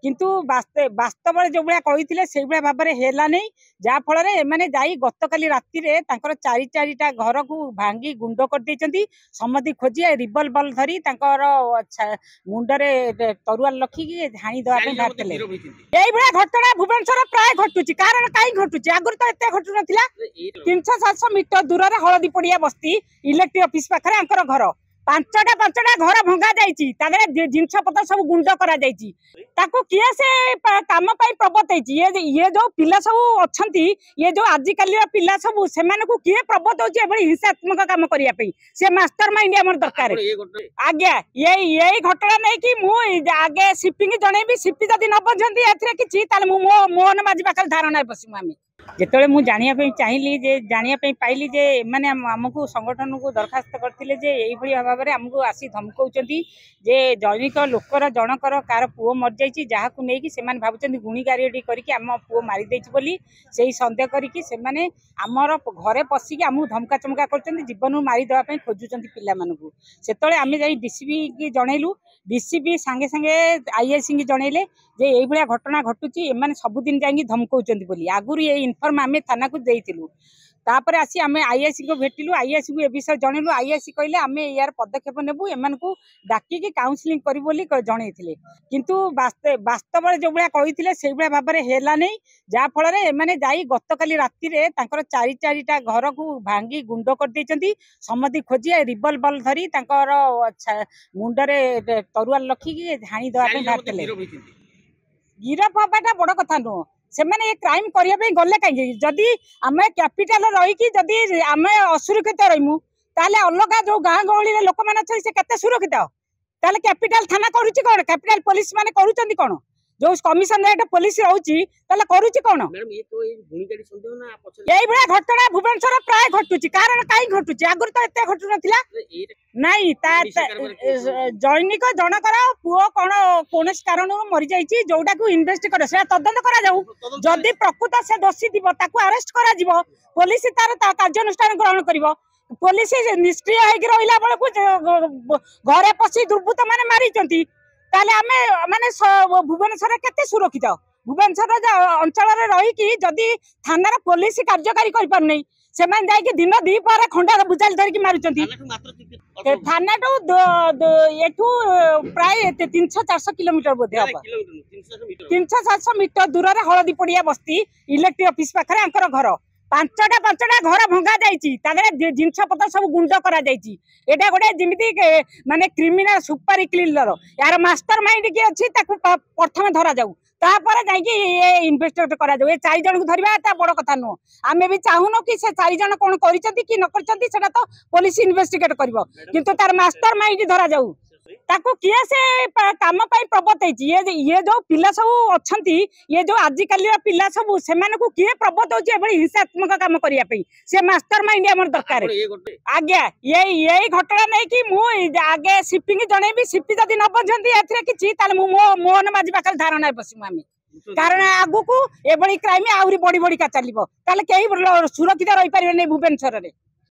किंतु वास्तव जो भाया कही से भाया भाव में है नहीं जहाँफल एने गत काली राति चारि चारिटा घर को भांगी गुंड कर समति खोजी रिवल्वर धरी मुंडरे तरुआल रखिकी हाणी देवाई बाहर यही घटना भुवनेश्वर प्राय घटुची कारण कहीं घटुची आगुरी तो एत घटु ना 300-700 मीटर दूर हलदी पड़िया बस्ती इलेक्ट्रिक ऑफिस पाखे घर पांचटा घर भंगा जाइए जिनस पतर सब गुंड करा किए से काम प्रबत ये जो पिला सब अच्छा ये जो आजिकल पिला सब से किए प्रबत हो हिंसात्मक काम करने से मास्टर माइंड आम दरकार आज्ञा यही घटना नहीं कि मुझे आगे सीपी जनइबी सीपी जदि न बुझे किसी मोहन माझी पाखे धारणा बसमु आम जिते मुझे जानापी चाहिए जे जानापी पाइली जे मैंने आमको संगठन को दरखास्त करते भाव में आमको आसी धमकाउं जे जैनिक लोकर जनकर कार पुओ मर जाइए जहाँ को लेकिन से भावुं गुणी गारिडी करके आम पुओ मारिदे से सन्देह करके आमर घरे पशिकी आमको धमका चमका कर जीवन मारिदेवाई खोजुंट पिला से आम जा डीसीपी की जनइलु डीसीपी सांगे सांगे आईआईसी की जनइले जे ये घटना घटुची एमाने सबुदिन जाइए धमकाउं बोली आगुरी ये इनफर्म आम थाना को देइथिलु तापर आसी आम आईआईसी को भेटिलु आईआईसी को ए विषय जनइलु आईआईसी कहले आम यार पदक्षेप नेबु एमान को डाकिकी काउंसलिंग करी बोली जनइथिले किंतु वास्तव जो भाया कही से भाया भाव में है नहीं जहाँफल एने गत काली राति चारि चारिटा घर को भांगी गुंड कर समति खोजी रिवल्वर धरी मुंडरे तरुआल रखिकी हाणी देवाई बाहर गिरफ हवाटा बड़ कथा नुह से क्राइम करने गले कहीं जदि आम कैपिटाल रहीकि जदि आम असुरक्षित रहीमु ताले अलग जो गाँ गहली लोक मैंने से केते सुरक्षित ताले कैपिटाल थाना करुच्ची कौन कैपिटाल पुलिस माने करुचंदी कौन जो कमिशनरेट पुलिस रोची ताले करुच्ची कौन यही भाया घटना भुवनेश्वर प्राय घटुची कारण कहीं घटुची आगुरी तो एत घटु ना नाई जैनिक जनकर पुओ कौन कौन कारण मरी जाइए जोटा को इन्वेस्ट कर तदंत करा प्रकृत से दोषी थी अरेस्ट करा पुलिस तार कार्यानुष्ठान ग्रहण कर पुलिस निष्क्रिय रहा बेलू घरे पशि दुर्बृत्त मैंने मारी माने भुवनेश्वर केते सुरक्षित भुवनेश्वर अंचल रहीकि जदि थानार पुलिस कार्यकारी कर से दिन दीपर खंडा बुझाली धरिकी मारुंट थाना एठू प्राय 300-400 किलोमीटर बोधे हम 300-700 मीटर दूर हलदी पड़िया बस्ती इलेक्ट्रिक ऑफिस पाखे घर पांचटा घर भंगा जाइए जिनस पतर सब गुंड करा एटा गोटे जमी माने क्रिमिनल सुपर क्लिनर यार मास्टर माइंड किए अच्छी प्रथम धरा जाऊ तापर जाइए इन्वेस्टिगेट करा जाऊ 4 जन को धरवा बड़ कथा नुह आम भी चाहूनु कि से 4 जन कौन कि न कर तो पुलिस इन्वेस्टिगेट कर तार मास्टर माइंड धरा जाऊ किए से काम प्रबत ये जो पिला सब अच्छा ये जो आजिकल पिला सब से किए प्रबत हो हिंसात्मक काम करने से मास्टर माइंड आम दरकार आज्ञा यही घटना नहीं कि मुझे आगे सीपी जनइबी सीपी जदि न बुझे किसी मोहन माझी पाखे धारणा बसमु आम कारण आगु को एभली क्राइम आहरी बढ़ी बढ़ी का चलो कहीं सुरक्षित रही पारे भुवनेश्वर में।